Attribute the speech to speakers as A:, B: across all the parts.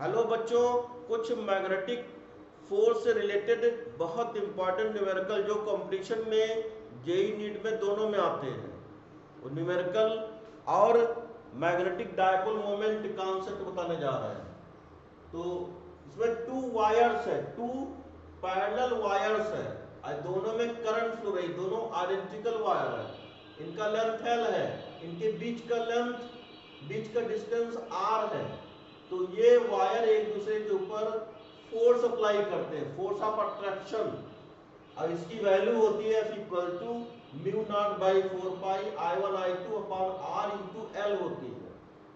A: Hello बच्चों, कुछ magnetic force से रिलेटेड बहुत इंपॉर्टेंट न्यूमेरिकल जो कंपटीशन में जेई नीट में दोनों में आते हैं, वो न्यूमेरिकल और मैग्नेटिक डायपोल मोमेंट कॉन्सेप्ट बताने जा रहे हैं। तो इसमें टू वायर्स है, टू पैरेलल वायर्स है और दोनों में करंट फ्लो रही, दोनों आइडेंटिकल वायर है, इनका लेंथ एल है, इनके बीच का डिस्टेंस आर है। तो ये वायर एक दूसरे के ऊपर फोर्स अप्लाई करते हैं, फोर्स ऑफ अट्रैक्शन, और इसकी वैल्यू होती है F equal to mu naught by 4 pi I1 I2 upon R into L होती है।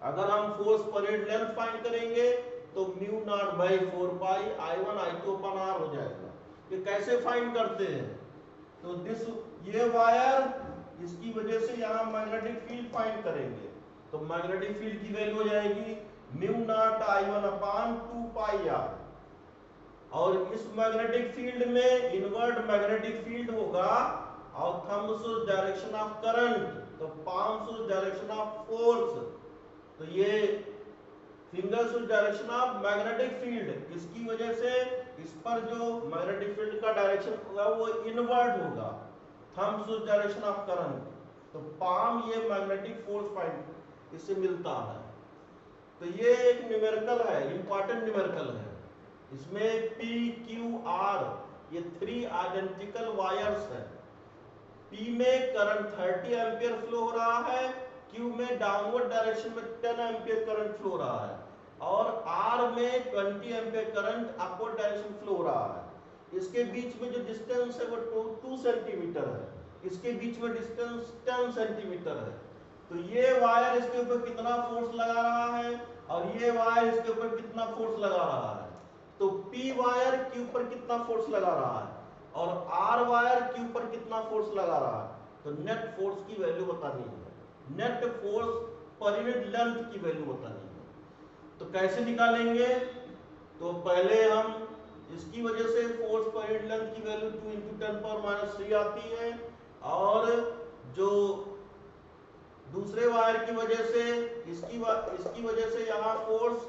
A: अगर हम force per unit length find करेंगे तो mu naught by 4 pi I1 I2 upon R हो जाएगा। ये कैसे फाइंड करते हैं? तो ये वायर, इसकी वजह से यहाँ मैग्नेटिक फील्ड फाइंड करेंगे, तो मैग्नेटिक फील्ड की वैल्यू हो जाएगी म्यू नॉट I1 अपॉन 2 पाई R। और इस मैग्नेटिक फील्ड में इनवर्ट मैग्नेटिक फील्ड होगा और थंब्स डायरेक्शन ऑफ करंट, तो पाम्स डायरेक्शन ऑफ फोर्स, तो ये fingers direction of magnetic field. इसकी वजह से इस पर जो मैग्नेटिक फील्ड का डायरेक्शन होगा वो इनवर्ट होगा, थंब्स डायरेक्शन ऑफ करंट, तो पाम ये मैग्नेटिक फोर्स फाइंड इससे मिलता है। तो ये एक न्यूमेरिकल है, इंपॉर्टेंट न्यूमेरिकल है। इसमें P Q R ये 3 आइडेंटिकल वायर्स है। P में करंट 30 एम्पियर फ्लो हो रहा है, Q में डाउनवर्ड डायरेक्शन में 10 एम्पियर करंट फ्लो हो रहा है, और R में 20 ampere current upward direction flow हो रहा है। इसके बीच में जो डिस्टेंस है वो 2 सेंटीमीटर है, इसके बीच में डिस्टेंस 10 सेंटीमीटर है। तो ये वायर इसके ऊपर कितना फोर्स लगा रहा है और ये वायर इसके ऊपर कितना फोर्स लगा रहा है। तो P वायर के ऊपर कितना फोर्स लगा रहा है और R वायर के ऊपर कितना फोर्स लगा रहा है, तो नेट फोर्स की वैल्यू बतानी है, net force per unit length की वैल्यू बतानी है। तो कैसे निकालेंगे? तो पहले हम इसकी वजह से फोर्स पर यूनिट लेंथ की वैल्यू 2 × 10⁻³ आती है, और जो दूसरे वायर की वजह से इसकी वजह से यहाँ फोर्स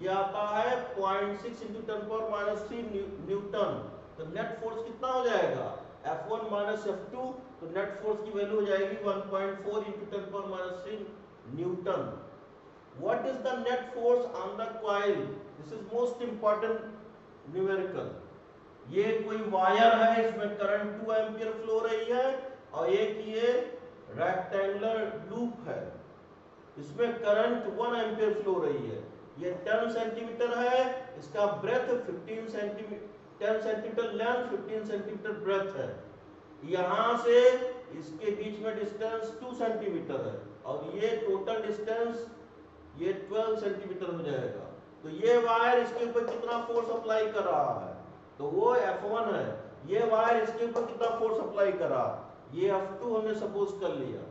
A: ये आता है 0.6 × 10⁻³ न्यूटन। तो नेट फोर्स कितना हो जाएगा? F1 - F2, तो नेट फोर्स की वैल्यू हो जाएगी 1.4 × 10⁻³ Newton. What is the net force on the coil? This is most important numerical. ये कोई वायर है, इसमें करंट 2 एम्पियर फ्लो रही है, और एक ये रेक्टेंगुलर लूप है, इसमें करंट 1 एम्पियर फ्लो रही है। ये 10 सेंटीमीटर है, इसका breadth 15 centimetre, 10 centimetre length, 15 centimetre breadth है। यहां से इसके बीच में डिस्टेंस 2 सेंटीमीटर है, और ये टोटल डिस्टेंस ये 12 सेंटीमीटर हो जाएगा। तो ये वायर इसके ऊपर कितना फोर्स अप्लाई कर रहा है, तो वो F1 है। ये वायर इसके ऊपर कितना फोर्स अप्लाई कर रहा है, ये F2 हमने सपोज कर लिया।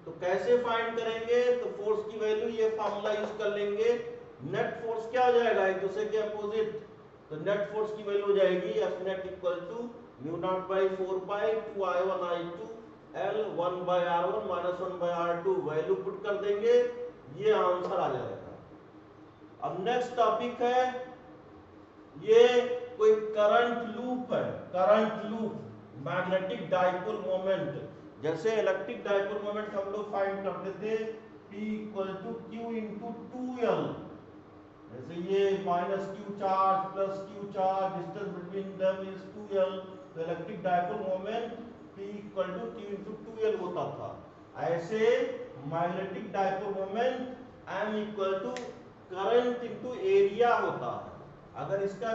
A: तो कैसे फाइंड करेंगे? तो फोर्स की वैल्यू ये फार्मूला यूज कर लेंगे। नेट फोर्स क्या हो जाएगा, एक दूसरे के अपोजिट, तो नेट फोर्स की वैल्यू हो जाएगी F net equal to mu naught by 4 pi 2 I1 I2 L 1/R1 - 1/R2, value put कर देंगे, ये आंसर आ जाएगा। अब नेक्स्ट टॉपिक है, ये कोई करंट लूप है, current loop, magnetic dipole moment. जैसे इलेक्ट्रिक डाइपोल मोमेंट हम लोग फाइंड करते थे P equal to Q into 2L, जैसे ये -Q charge plus Q charge, distance between them is 2L, तो electric dipole moment P equal to Q into 2L होता था। ऐसे magnetic dipole moment M equal to current into area होता है। अगर इसका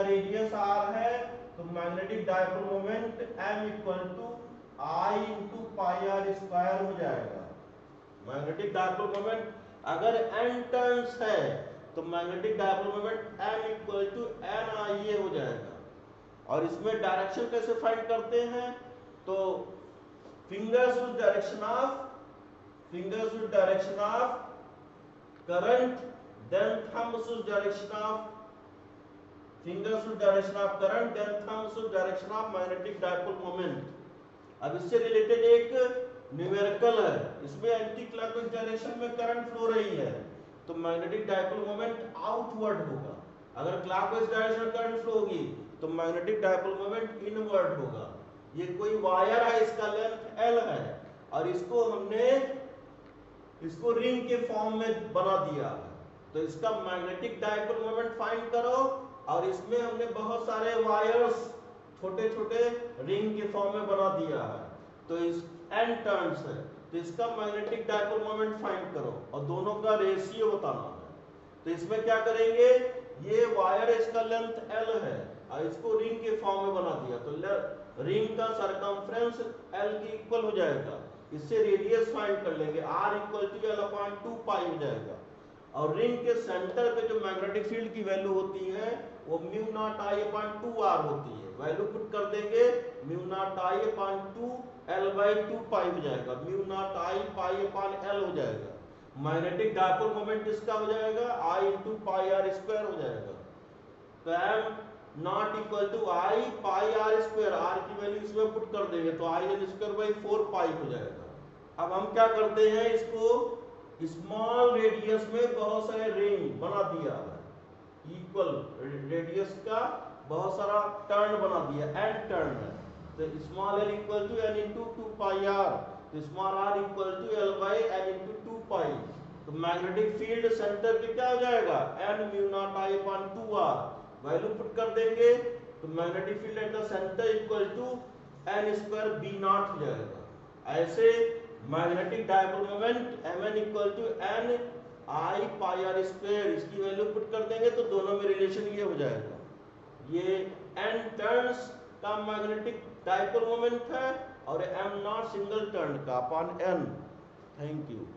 A: रेडियस R है, तो magnetic dipole moment M equal to I into pi R square हो जाएगा। मैग्नेटिक डाइपोल मोमेंट अगर n टर्न्स है, तो magnetic dipole moment M equal to NIA हो जाएगा। और इसमें डायरेक्शन कैसे फाइंड करते हैं? तो fingers with direction of current, then thumbs with direction of fingers with direction of current, then thumbs with direction of magnetic dipole moment। अब इससे रिलेटेड एक न्यूमेरिकल है, इसमें एंटी क्लॉकवाइज डायरेक्शन में करंट फ्लो रही है, तो मैग्नेटिक डाइपोल मोमेंट आउटवर्ड होगा। अगर क्लॉकवाइज डायरेक्शन में करंट फ्लो होगी तो मैग्नेटिक डाइपोल मोमेंट इनवर्ड होगा। ये कोई वायर है, इसका लेंथ L है और इसको हमने इसको रिंग के फॉर्म में बना दिया है। तो इसका मैग्नेटिक डाइपोल मोमेंट फाइंड करो और इसमें हमने बहुत सारे वायर्स छोटे छोटे रिंग के फॉर्म में बना दिया है। तो इस n टर्न्स है, तो इसका मैग्नेटिक डाइपोल मोमेंट फाइंड करो और दोनों का रेशियो बताना है। तो इसमें क्या करेंगे, ये वायर इसका लेंथ L है और इसको रिंग के फॉर्म में बना दिया, तो रिंग का सरकमफ्रेंस L के इक्वल हो जाएगा। इससे रेडियस फाइंड कर लेंगे, R इक्वल टू L/2 पाई हो जाएगा। और रिंग के सेंटर पे जो मैग्नेटिक फील्ड की वैल्यू होती है वो म्यू नॉट I/2R होती है। वैल्यू पुट कर देंगे, म्यू नॉट I/2 L/2 पाई हो जाएगा, म्यू नॉट I पाई/L हो जाएगा। मैग्नेटिक डाइपोल मोमेंट इसका हो जाएगा I × πr² हो जाएगा। तो m naught equal to I πr², r की वैल्यू इसमें पुट कर देंगे तो IL²/4 पाई हो जाएगा। अब हम क्या करते हैं, इसको स्मॉल रेडियस में बहुत सारे रिंग बना दिया है, इक्वल रेडियस का बहुत सारा टर्न बना दिया, n टर्न है। तो small l equal to n × 2 πr, तो small r equal to L/n × 2 pi. तो मैग्नेटिक फील्ड सेंटर पे क्या हो जाएगा, n mu naught I/2R। Value put कर देंगे तो magnetic field at the centre equal to n² B0 हो जाएगा। ऐसे magnetic dipole moment Mn equal to n I πr², इसकी वैल्यू पुट कर देंगे तो दोनों में रिलेशन ये हो जाएगा। ये n टर्न्स का मैग्नेटिक डाइपोल मोमेंट है और m नॉट सिंगल टर्न का अपॉन n। Thank you.